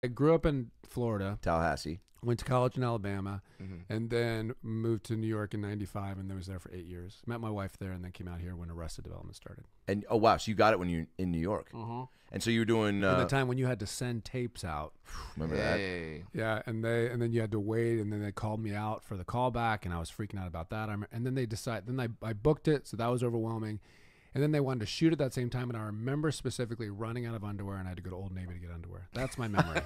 I grew up in Florida. Tallahassee. Went to college in Alabama, and then moved to New York in '95, and I was there for 8 years. Met my wife there, and then came out here when Arrested Development started. And oh wow, so you got it when you in New York. And so you were doing In the time when you had to send tapes out. remember that? Yeah, and then you had to wait, and then they called me out for the callback, and I was freaking out about that. And then they decided. Then I booked it, so that was overwhelming. And then they wanted to shoot at that same time, and I remember specifically running out of underwear, and I had to go to Old Navy to get underwear. That's my memory.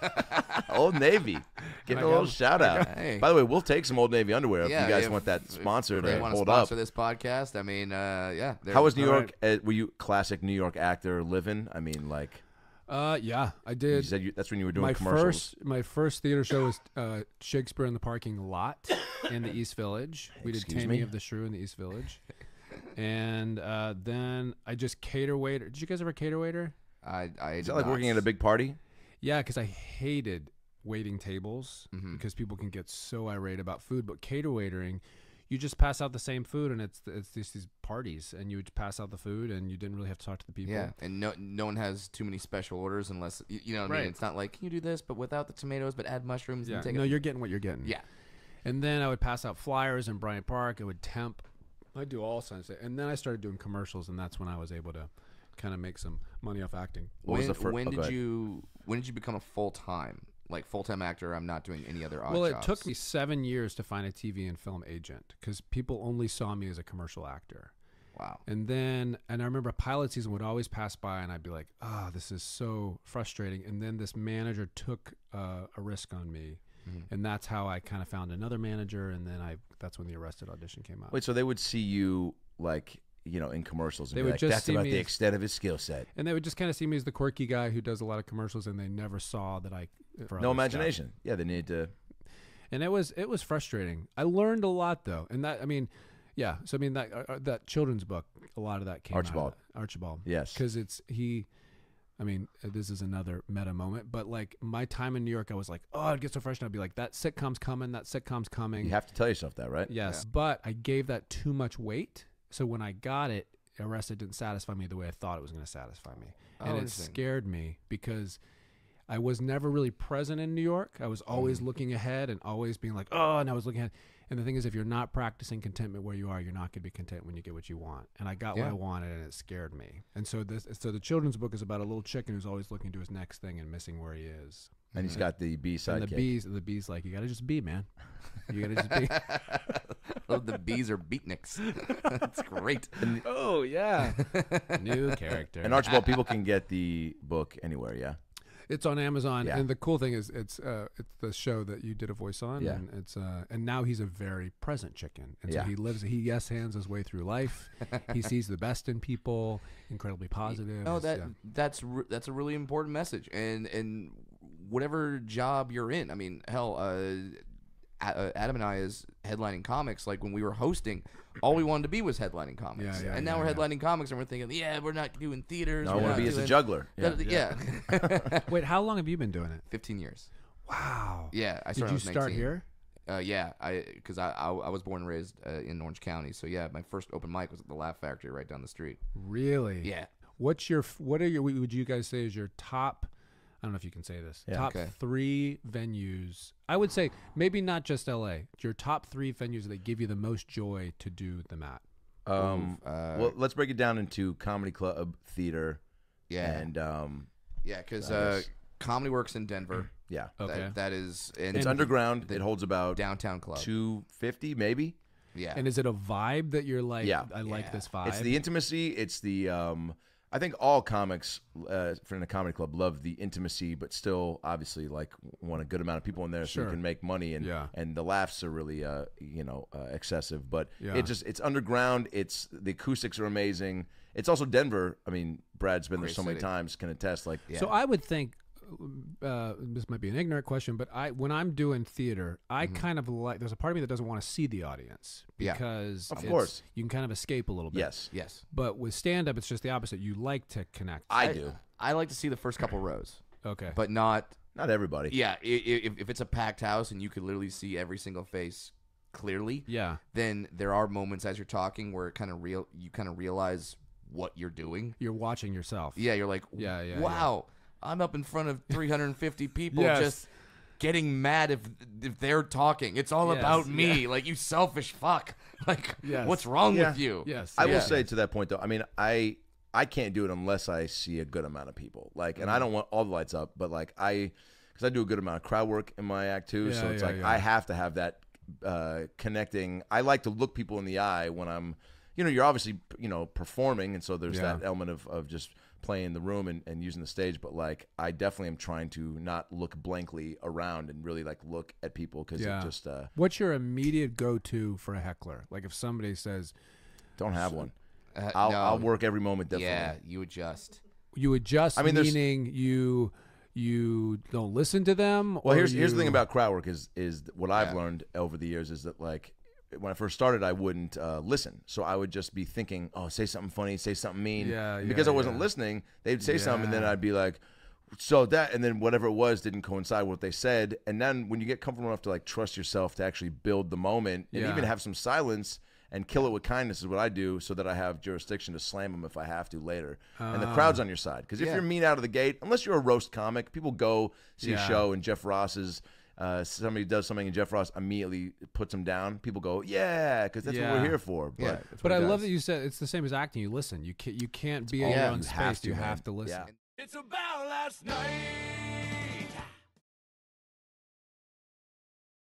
Old Navy. Give a little shout out. Hey. By the way, we'll take some Old Navy underwear if you guys want that if sponsor they to want to hold sponsor up. this podcast. I mean, yeah. How was New York? Were you classic New York actor living? I mean, like. Yeah, I did. You said that's when you were doing commercials. My first theater show was Shakespeare in the Parking Lot in the East Village. We did Tammy of the Shrew in the East Village. And then I just cater waiter. Did you guys ever cater waiter? Is that like working at a big party? Yeah, because I hated waiting tables because people can get so irate about food. But cater waitering, you just pass out the same food, and it's just these parties, and you would pass out the food, and you didn't really have to talk to the people. Yeah, and no one has too many special orders unless you know what I mean. It's not like, can you do this but without the tomatoes, but add mushrooms. Yeah, and take no, you're getting what you're getting. Yeah, and then I would pass out flyers in Bryant Park. I would temp. I'd do all kinds of, and then I started doing commercials, and that's when I was able to kind of make some money off acting. When did you become a full-time actor? I'm not doing any other odd Well, it jobs. took me 7 years to find a TV and film agent because people only saw me as a commercial actor. Wow. And I remember pilot season would always pass by, and I'd be like, this is so frustrating. And then this manager took a risk on me. And that's how I kind of found another manager, and then that's when the Arrested audition came out. Wait, so they would see you like, in commercials and they be would like, just that's see about me the extent of his skill set. And they would just kind of see me as the quirky guy who does a lot of commercials, and they never saw that No imagination. Yeah, they need to. And it was frustrating. I learned a lot though, and that that children's book, a lot of that came Archibald. Archibald. Yes, because this is another meta moment, but like my time in New York, I was like, I'd get so frustrated. I'd be like, that sitcom's coming. You have to tell yourself that, right? Yes, but I gave that too much weight. So when I got it, Arrested didn't satisfy me the way I thought it was going to satisfy me. And it scared me because I was never really present in New York. I was always looking ahead and always being like, and I was looking ahead. And the thing is, if you're not practicing contentment where you are, you're not going to be content when you get what you want. And I got what I wanted, and it scared me. And so the children's book is about a little chicken who's always looking to his next thing and missing where he is. And he's got the bee sidekick. And the bee's like, you got to just be, man. You got to just be. The bees are beatniks. That's great. Oh, yeah. New character. And Archibald, people can get the book anywhere, yeah? It's on Amazon, and the cool thing is it's the show that you did a voice on, and it's and now he's a very present chicken, and so he yes hands his way through life. He sees the best in people, incredibly positive. Oh, that's a really important message, and whatever job you're in, I mean, hell, Adam and I as headlining comics, like when we were hosting, all we wanted to be was headlining comics. And now we're headlining comics, and we're thinking, we're not doing theaters. No, I want to be as a juggler. Yeah. Wait, how long have you been doing it? 15 years. Wow. Yeah. I started Did you when I was start 19. here? Yeah, because I was born and raised in Orange County, so yeah, my first open mic was at the Laugh Factory right down the street. Really? Yeah. Would you guys say is your top? I don't know if you can say this. Yeah. Top 3 venues. I would say maybe not just LA. Your top 3 venues that give you the most joy to do them at. Well, let's break it down into comedy club, theater, and because Comedy Works in Denver. Yeah, okay. That is, it's underground. It holds about downtown club 250 maybe. Yeah, and is it a vibe that you're like? Yeah, I like this vibe. It's the intimacy. It's the I think all comics in a comedy club love the intimacy, but still obviously like want a good amount of people in there so you can make money, and the laughs are really excessive. But it's underground. It's the acoustics are amazing. It's also Denver. I mean, Brad's been there so many times, can attest. Like, so I would think. This might be an ignorant question, but when I'm doing theater, I kind of like. There's a part of me that doesn't want to see the audience because, of course, you can kind of escape a little bit. Yes. But with stand-up, it's just the opposite. You like to connect. I do. I like to see the first couple rows. Okay, but not everybody. Yeah, if it's a packed house and you could literally see every single face clearly, then there are moments as you're talking where you kind of realize what you're doing. You're watching yourself. Yeah, you're like, wow. I'm up in front of 350 people just getting mad if they're talking. It's all about me. Like, you selfish fuck. Like, what's wrong with you? Yes. I will say to that point, though, I mean, I can't do it unless I see a good amount of people. Like, and I don't want all the lights up, but like because I do a good amount of crowd work in my act too. So it's I have to have that connecting. I like to look people in the eye when I'm, you're obviously, performing. And so there's that element of just playing the room and using the stage. But like, I definitely am trying to not look blankly around and really like look at people. Cause it just, what's your immediate go-to for a heckler? Like if somebody says, don't have one. I'll work every moment differently. Yeah, you adjust. You adjust, I mean, meaning you don't listen to them? Well, here's the thing about crowd work is what I've learned over the years is that, like, when I first started, I wouldn't listen. So I would just be thinking, oh, say something funny, say something mean. Because I wasn't listening, they'd say something, and then I'd be like, so that, and then whatever it was didn't coincide with what they said. And then when you get comfortable enough to, like, trust yourself to actually build the moment and even have some silence and kill it with kindness is what I do, so that I have jurisdiction to slam them if I have to later. And the crowd's on your side. Because if you're mean out of the gate, unless you're a roast comic, people go see a show and Jeff Ross's, somebody does something and Jeff Ross immediately puts them down. People go, because that's what we're here for. But I love that you said it's the same as acting. You listen. You can't be in your own space. You have to listen. It's about last night.